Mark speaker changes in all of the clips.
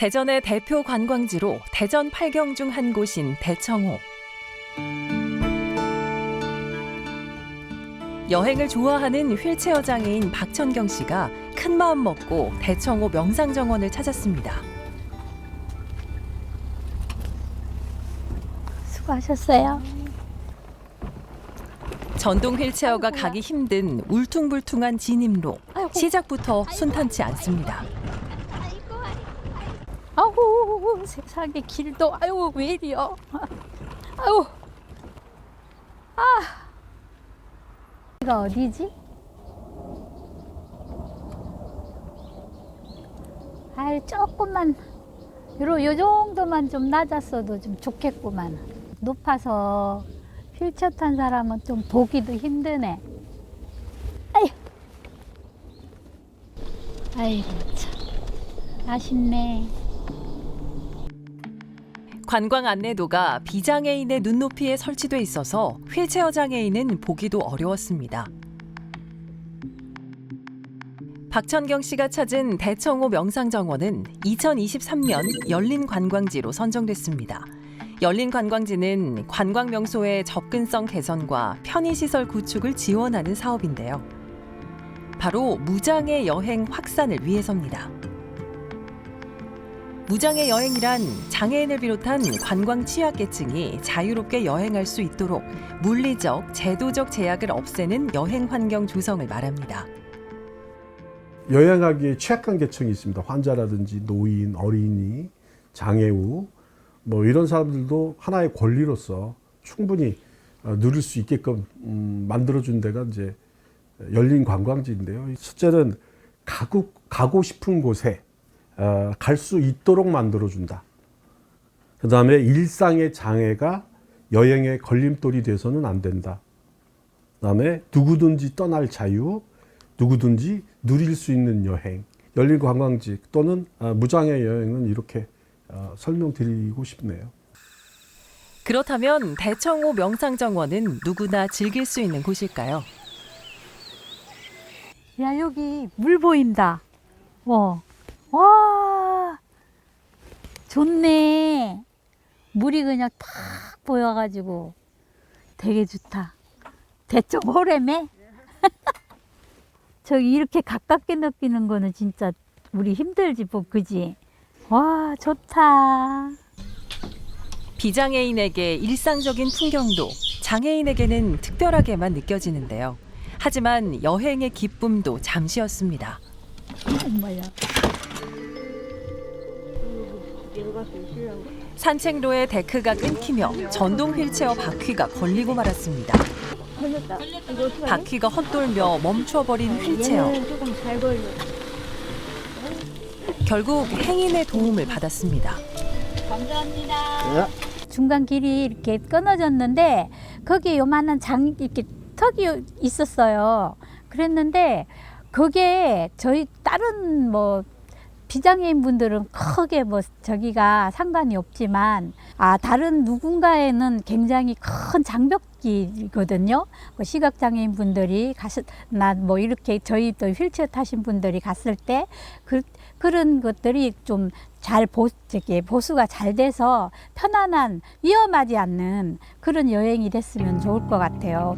Speaker 1: 대전의 대표 관광지로 대전 8경 중 한 곳인 대청호. 여행을 좋아하는 휠체어 장애인 박천경 씨가 큰 마음 먹고 대청호 명상정원을 찾았습니다.
Speaker 2: 수고하셨어요.
Speaker 1: 전동 휠체어가 가기 힘든 울퉁불퉁한 진입로. 시작부터 순탄치 않습니다.
Speaker 2: 아우 세상에 길도 아유 왜 이리요. 아유 이거 어디지? 조금만 요 정도만 좀 낮았어도 좀 좋겠구만. 높아서 휠체어 탄 사람은 좀 보기도 힘드네. 아이고 참 아쉽네.
Speaker 1: 관광 안내도가 비장애인의 눈높이에 설치돼 있어서 휠체어 장애인은 보기도 어려웠습니다. 박천경 씨가 찾은 대청호 명상정원은 2023년 열린 관광지로 선정됐습니다. 열린 관광지는 관광 명소의 접근성 개선과 편의시설 구축을 지원하는 사업인데요. 바로 무장애 여행 확산을 위해서입니다. 무장애 여행이란 장애인을 비롯한 관광 취약계층이 자유롭게 여행할 수 있도록 물리적, 제도적 제약을 없애는 여행 환경 조성을 말합니다.
Speaker 3: 여행하기에 취약한 계층이 있습니다. 환자라든지 노인, 어린이, 장애우 뭐 이런 사람들도 하나의 권리로서 충분히 누릴 수 있게끔 만들어준 데가 이제 열린 관광지인데요. 첫째는 가고 싶은 곳에 갈 수 있도록 만들어준다. 그 다음에 일상의 장애가 여행의 걸림돌이 돼서는 안 된다. 그 다음에 누구든지 떠날 자유, 누구든지 누릴 수 있는 여행, 열린 관광지 또는 무장애 여행은 이렇게 설명드리고 싶네요.
Speaker 1: 그렇다면 대청호 명상정원은 누구나 즐길 수 있는 곳일까요?
Speaker 2: 야 여기 물 보인다. 와 좋네. 물이 그냥 탁 보여가지고 되게 좋다. 대청호래매? 저기 이렇게 가깝게 느끼는 거는 진짜 우리 힘들지 뭐 그지? 와 좋다.
Speaker 1: 비장애인에게 일상적인 풍경도 장애인에게는 특별하게만 느껴지는데요. 하지만 여행의 기쁨도 잠시였습니다.
Speaker 2: 뭐야?
Speaker 1: 산책로의 데크가 끊기며 전동 휠체어 바퀴가 걸리고 말았습니다. 바퀴가 헛돌며 멈춰버린 휠체어. 결국 행인의 도움을 받았습니다.
Speaker 2: 감사합니다. 중간 길이 이렇게 끊어졌는데 거기에 요만한 이렇게 턱이 있었어요. 그랬는데 그게 저희 다른 뭐 비장애인 분들은 크게 뭐 저기가 상관이 없지만 다른 누군가에는 굉장히 큰 장벽기거든요. 시각장애인 분들이 뭐 이렇게 저희 또 휠체어 타신 분들이 갔을 때 그런 것들이 좀 잘 보수가 잘 돼서 편안한 위험하지 않는 그런 여행이 됐으면 좋을 것 같아요.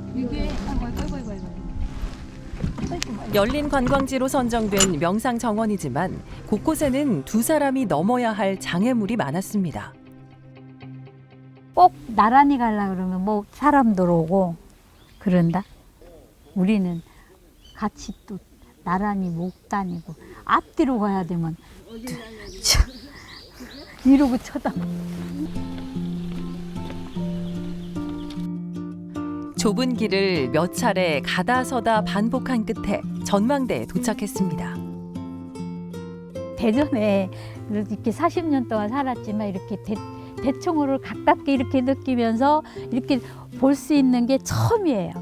Speaker 1: 열린 관광지로 선정된 명상 정원이지만 곳곳에는 두 사람이 넘어야 할 장애물이 많았습니다.
Speaker 2: 꼭 나란히 가려고 그러면 뭐 사람들 오고 그런다. 우리는 같이 또 나란히 못 다니고 앞뒤로 가야 되면 이러고 쳐다.
Speaker 1: 좁은 길을 몇 차례 가다서다 반복한 끝에 전망대에 도착했습니다.
Speaker 2: 대전에 이렇게 40년 동안 살았지만 이렇게 대청호를 가깝게 이렇게 느끼면서 이렇게 볼 수 있는 게 처음이에요.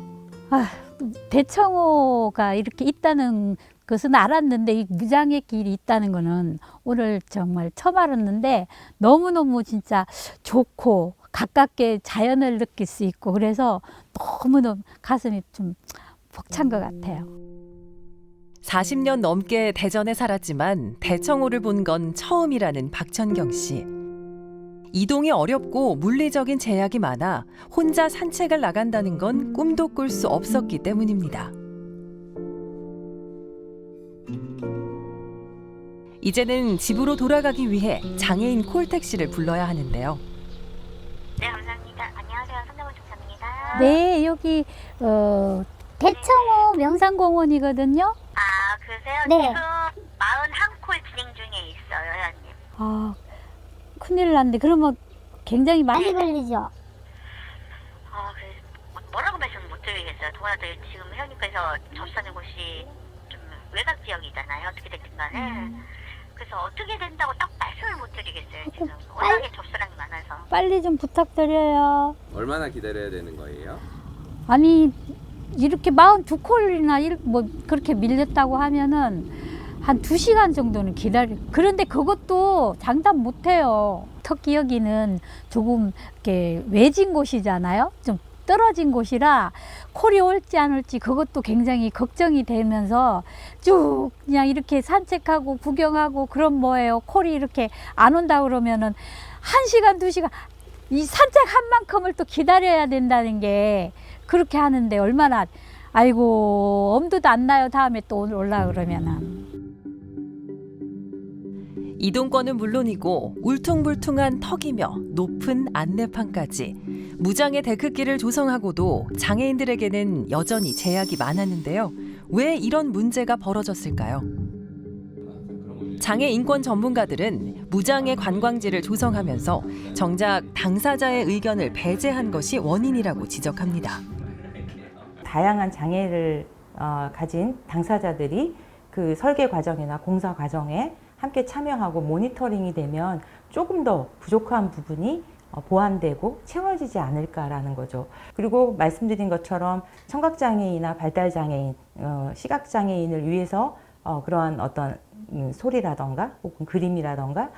Speaker 2: 대청호가 이렇게 있다는 것은 알았는데 이 무장의 길이 있다는 거는 오늘 정말 처음 알았는데 너무너무 진짜 좋고 가깝게 자연을 느낄 수 있고 그래서 너무너무 가슴이 좀 벅찬 것 같아요.
Speaker 1: 40년 넘게 대전에 살았지만 대청호를 본 건 처음이라는 박천경 씨. 이동이 어렵고 물리적인 제약이 많아 혼자 산책을 나간다는 건 꿈도 꿀 수 없었기 때문입니다. 이제는 집으로 돌아가기 위해 장애인 콜택시를 불러야 하는데요.
Speaker 4: 네, 감사합니다. 안녕하세요. 선정원 중사입니다.
Speaker 2: 네, 여기 대청호 명상공원이거든요.
Speaker 4: 아, 그러세요?
Speaker 2: 네.
Speaker 4: 지금 41콜 진행 중에 있어요, 회원님.
Speaker 2: 아, 큰일 났는데 그러면 굉장히 많이 걸리죠?
Speaker 4: 아, 뭐라고 말씀 못 드리겠어요. 도와드릴 지금 회원님께서 접수하는 곳이 좀 외곽 지역이잖아요. 어떻게 됐든 간에. 그래서 어떻게 된다고 딱 말씀을 못 드리겠어요, 지금. 워낙에 접수량이 많아서.
Speaker 2: 빨리 좀 부탁드려요.
Speaker 5: 얼마나 기다려야 되는 거예요?
Speaker 2: 아니, 이렇게 42콜이나 뭐 그렇게 밀렸다고 하면은 한 2시간 정도는 기다려. 그런데 그것도 장담 못 해요. 터키 여기는 조금 이렇게 외진 곳이잖아요. 좀 떨어진 곳이라 콜이 올지 안 올지 그것도 굉장히 걱정이 되면서 쭉 그냥 이렇게 산책하고 구경하고 그런 뭐예요. 콜이 이렇게 안 온다 그러면은 1시간, 2시간 이 산책한 만큼을 또 기다려야 된다는 게 그렇게 하는데 얼마나 아이고 엄두도 안 나요. 다음에 또 올라 그러면은.
Speaker 1: 이동권은 물론이고 울퉁불퉁한 턱이며 높은 안내판까지 무장의 데크길을 조성하고도 장애인들에게는 여전히 제약이 많았는데요. 왜 이런 문제가 벌어졌을까요? 장애 인권 전문가들은 무장의 관광지를 조성하면서 정작 당사자의 의견을 배제한 것이 원인이라고 지적합니다.
Speaker 6: 다양한 장애를 가진 당사자들이 그 설계 과정이나 공사 과정에 함께 참여하고 모니터링이 되면 조금 더 부족한 부분이 보완되고 채워지지 않을까라는 거죠. 그리고 말씀드린 것처럼 청각장애인이나 발달장애인, 시각장애인을 위해서 그러한 어떤 소리라던가 혹은 그림이라던가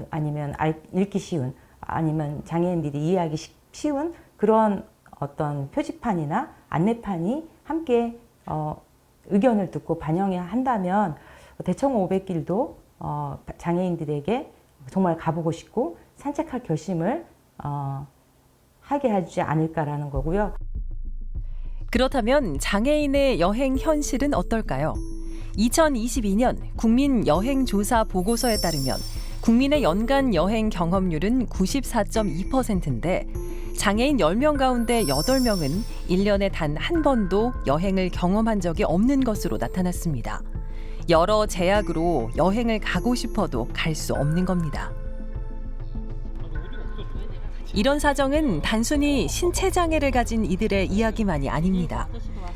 Speaker 6: 아니면 읽기 쉬운 아니면 장애인들이 이해하기 쉬운 그런 어떤 표지판이나 안내판이 함께 의견을 듣고 반영해야 한다면 대청호 500길도 장애인들에게 정말 가보고 싶고 산책할 결심을 하게 하지 않을까라는 거고요.
Speaker 1: 그렇다면 장애인의 여행 현실은 어떨까요? 2022년 국민 여행조사 보고서에 따르면 국민의 연간 여행 경험률은 94.2%인데 장애인 10명 가운데 8명은 1년에 단 한 번도 여행을 경험한 적이 없는 것으로 나타났습니다. 여러 제약으로 여행을 가고 싶어도 갈 수 없는 겁니다. 이런 사정은 단순히 신체 장애를 가진 이들의 이야기만이 아닙니다.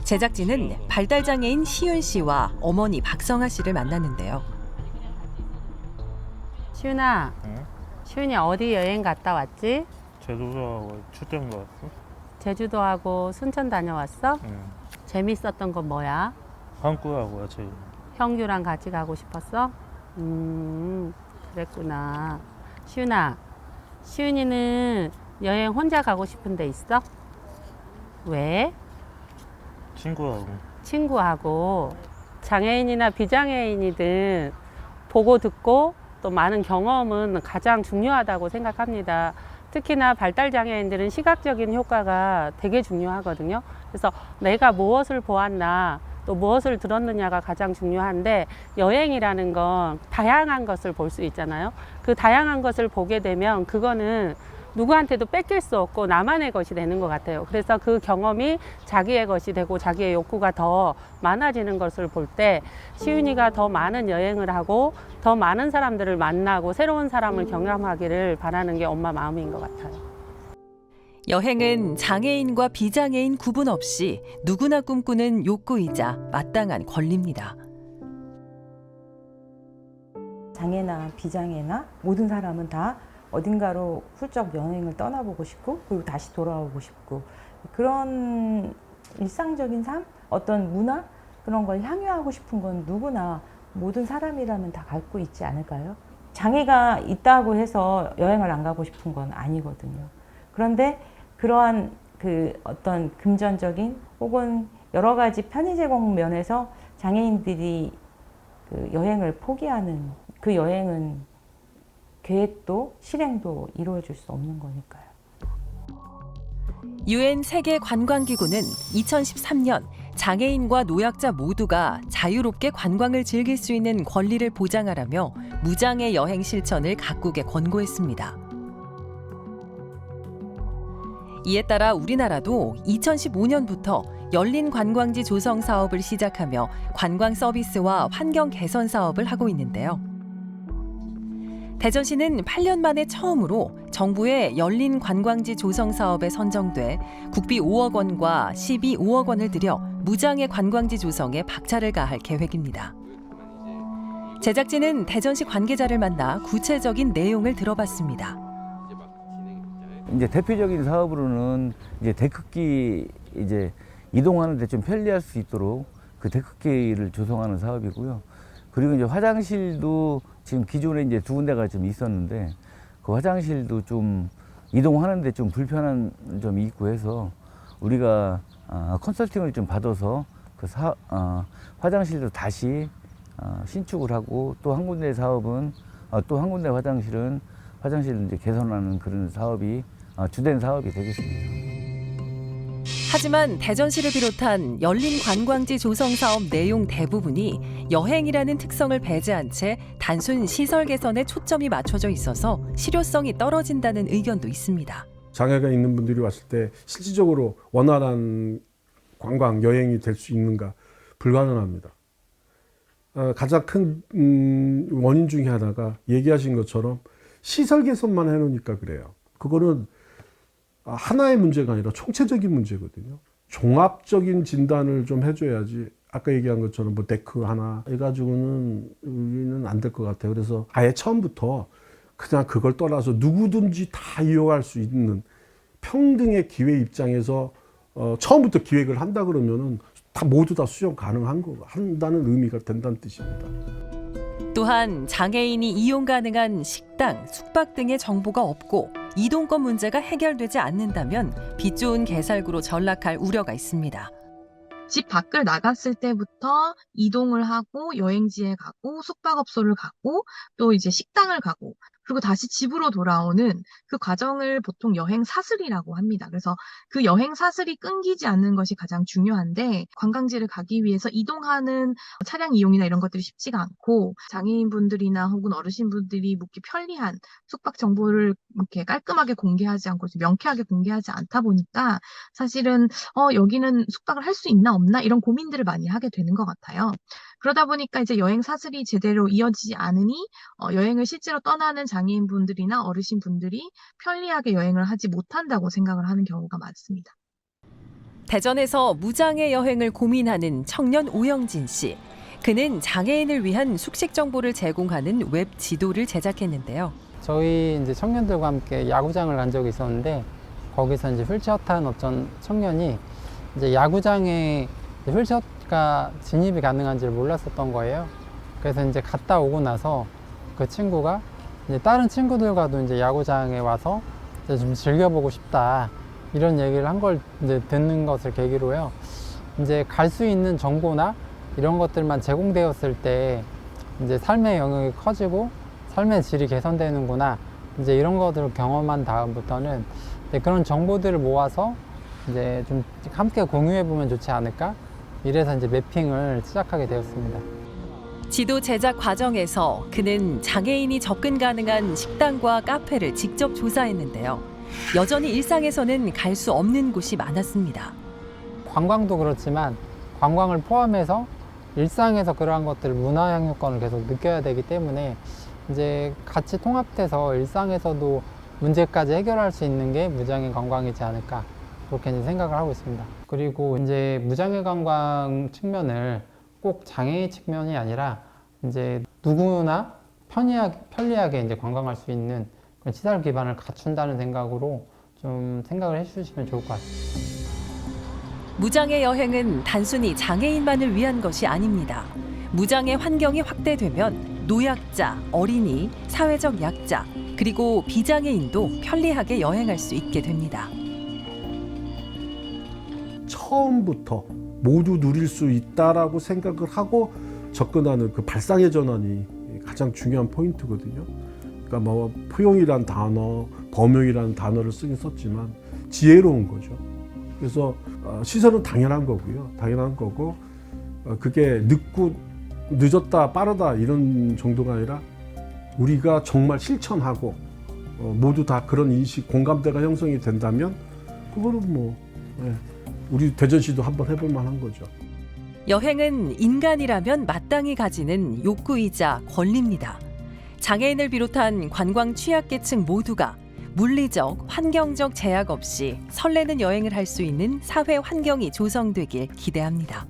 Speaker 1: 제작진은 발달장애인 시윤 씨와 어머니 박성아 씨를 만났는데요.
Speaker 7: 시윤아, 시윤이 어디 여행 갔다 왔지?
Speaker 8: 제주도하고 출장 갔어?
Speaker 7: 제주도하고 순천 다녀왔어?
Speaker 8: 응.
Speaker 7: 재밌었던 건 뭐야?
Speaker 8: 한국하고 같이.
Speaker 7: 형규랑 같이 가고 싶었어? 그랬구나. 시윤아, 시윤이는 여행 혼자 가고 싶은 데 있어? 왜?
Speaker 8: 친구하고.
Speaker 7: 친구하고. 장애인이나 비장애인이든 보고 듣고 또 많은 경험은 가장 중요하다고 생각합니다. 특히나 발달장애인들은 시각적인 효과가 되게 중요하거든요. 그래서 내가 무엇을 보았나 또 무엇을 들었느냐가 가장 중요한데 여행이라는 건 다양한 것을 볼 수 있잖아요. 그 다양한 것을 보게 되면 그거는 누구한테도 뺏길 수 없고 나만의 것이 되는 것 같아요. 그래서 그 경험이 자기의 것이 되고 자기의 욕구가 더 많아지는 것을 볼 때 시윤이가 더 많은 여행을 하고 더 많은 사람들을 만나고 새로운 사람을 경험하기를 바라는 게 엄마 마음인 것 같아요.
Speaker 1: 여행은 장애인과 비장애인 구분 없이 누구나 꿈꾸는 욕구이자 마땅한 권리입니다.
Speaker 6: 장애나 비장애나 모든 사람은 다 어딘가로 훌쩍 여행을 떠나보고 싶고 그리고 다시 돌아오고 싶고 그런 일상적인 삶, 어떤 문화 그런 걸 향유하고 싶은 건 누구나 모든 사람이라면 다 갖고 있지 않을까요? 장애가 있다고 해서 여행을 안 가고 싶은 건 아니거든요. 그런데 그러한 그 어떤 금전적인 혹은 여러 가지 편의 제공 면에서 장애인들이 그 여행을 포기하는 그 여행은 계획도 실행도 이루어질 수 없는 거니까요.
Speaker 1: 유엔 세계관광기구는 2013년 장애인과 노약자 모두가 자유롭게 관광을 즐길 수 있는 권리를 보장하라며 무장애 여행 실천을 각국에 권고했습니다. 이에 따라 우리나라도 2015년부터 열린 관광지 조성 사업을 시작하며 관광 서비스와 환경 개선 사업을 하고 있는데요. 대전시는 8년 만에 처음으로 정부의 열린 관광지 조성 사업에 선정돼 국비 5억 원과 시비 5억 원을 들여 무장애 관광지 조성에 박차를 가할 계획입니다. 제작진은 대전시 관계자를 만나 구체적인 내용을 들어봤습니다.
Speaker 9: 이제 대표적인 사업으로는 이제 데크길 이제 이동하는 데 좀 편리할 수 있도록 그 데크길을 조성하는 사업이고요. 그리고 이제 화장실도 지금 기존에 이제 2군데가 좀 있었는데 그 화장실도 좀 이동하는데 좀 불편한 점이 있고 해서 우리가 컨설팅을 좀 받아서 그 화장실도 다시 신축을 하고 또 한 군데 사업은 또 한 군데 화장실을 이제 개선하는 그런 사업이 주된 사업이 되겠습니다.
Speaker 1: 하지만 대전시를 비롯한 열린 관광지 조성 사업 내용 대부분이 여행이라는 특성을 배제한 채 단순 시설 개선에 초점이 맞춰져 있어서 실효성이 떨어진다는 의견도 있습니다.
Speaker 3: 장애가 있는 분들이 왔을 때 실질적으로 원활한 관광, 여행이 될 수 있는가 불가능합니다. 가장 큰 원인 중에 하나가 얘기하신 것처럼 시설 개선만 해놓으니까 그래요. 그거는 하나의 문제가 아니라 총체적인 문제거든요. 종합적인 진단을 좀 해줘야지 아까 얘기한 것처럼 뭐 데크 하나 해가지고는 우리는 안 될 것 같아요. 그래서 아예 처음부터 그냥 그걸 떠나서 누구든지 다 이용할 수 있는 평등의 기회 입장에서 처음부터 기획을 한다 그러면은 다 모두 다 수용 가능한 거 한다는 의미가 된다는 뜻입니다.
Speaker 1: 또한 장애인이 이용 가능한 식당, 숙박 등의 정보가 없고 이동권 문제가 해결되지 않는다면 빛 좋은 개살구로 전락할 우려가 있습니다.
Speaker 10: 집 밖을 나갔을 때부터 이동을 하고 여행지에 가고 숙박업소를 가고 또 이제 식당을 가고 그리고 다시 집으로 돌아오는 그 과정을 보통 여행 사슬이라고 합니다. 그래서 그 여행 사슬이 끊기지 않는 것이 가장 중요한데 관광지를 가기 위해서 이동하는 차량 이용이나 이런 것들이 쉽지가 않고 장애인분들이나 혹은 어르신분들이 묵기 편리한 숙박 정보를 이렇게 깔끔하게 공개하지 않고 명쾌하게 공개하지 않다 보니까 사실은 여기는 숙박을 할 수 있나 없나 이런 고민들을 많이 하게 되는 것 같아요. 그러다 보니까 이제 여행 사슬이 제대로 이어지지 않으니 여행을 실제로 떠나는 장애인분들이나 어르신분들이 편리하게 여행을 하지 못한다고 생각을 하는 경우가 많습니다.
Speaker 1: 대전에서 무장애 여행을 고민하는 청년 오영진 씨. 그는 장애인을 위한 숙식 정보를 제공하는 웹 지도를 제작했는데요.
Speaker 11: 저희 이제 청년들과 함께 야구장을 간 적이 있었는데 거기서 이제 휠체어 탄 어떤 청년이 이제 야구장에 휠체어가 진입이 가능한지를 몰랐었던 거예요. 그래서 이제 갔다 오고 나서 그 친구가 이제 다른 친구들과도 이제 야구장에 와서 이제 좀 즐겨보고 싶다 이런 얘기를 한 걸 이제 듣는 것을 계기로요. 이제 갈 수 있는 정보나 이런 것들만 제공되었을 때 이제 삶의 영역이 커지고 삶의 질이 개선되는구나 이제 이런 것들을 경험한 다음부터는 이제 그런 정보들을 모아서 이제 좀 함께 공유해 보면 좋지 않을까 이래서 이제 매핑을 시작하게 되었습니다.
Speaker 1: 지도 제작 과정에서 그는 장애인이 접근 가능한 식당과 카페를 직접 조사했는데요. 여전히 일상에서는 갈 수 없는 곳이 많았습니다.
Speaker 11: 관광도 그렇지만 관광을 포함해서 일상에서 그러한 것들을 문화 향유권을 계속 느껴야 되기 때문에 이제 같이 통합돼서 일상에서도 문제까지 해결할 수 있는 게 무장애 관광이지 않을까 그렇게 이제 생각을 하고 있습니다. 그리고 이제 무장애 관광 측면을 꼭 장애인 측면이 아니라 이제 누구나 편리하게 이제 관광할 수 있는 그런 시설 기반을 갖춘다는 생각으로 좀 생각을 해주시면 좋을 것 같습니다.
Speaker 1: 무장애 여행은 단순히 장애인만을 위한 것이 아닙니다. 무장애 환경이 확대되면 노약자, 어린이, 사회적 약자, 그리고 비장애인도 편리하게 여행할 수 있게 됩니다.
Speaker 3: 처음부터 모두 누릴 수 있다라고 생각을 하고 접근하는 그 발상의 전환이 가장 중요한 포인트거든요. 그러니까 뭐 포용이란 단어, 범용이라는 단어를 쓰긴 썼지만 지혜로운 거죠. 그래서 시선은 당연한 거고요. 당연한 거고 그게 늦었다 빠르다 이런 정도가 아니라 우리가 정말 실천하고 모두 다 그런 인식 공감대가 형성이 된다면 그거는 뭐 우리 대전시도 한번 해볼 만한 거죠.
Speaker 1: 여행은 인간이라면 마땅히 가지는 욕구이자 권리입니다. 장애인을 비롯한 관광 취약계층 모두가 물리적, 환경적 제약 없이 설레는 여행을 할 수 있는 사회 환경이 조성되길 기대합니다.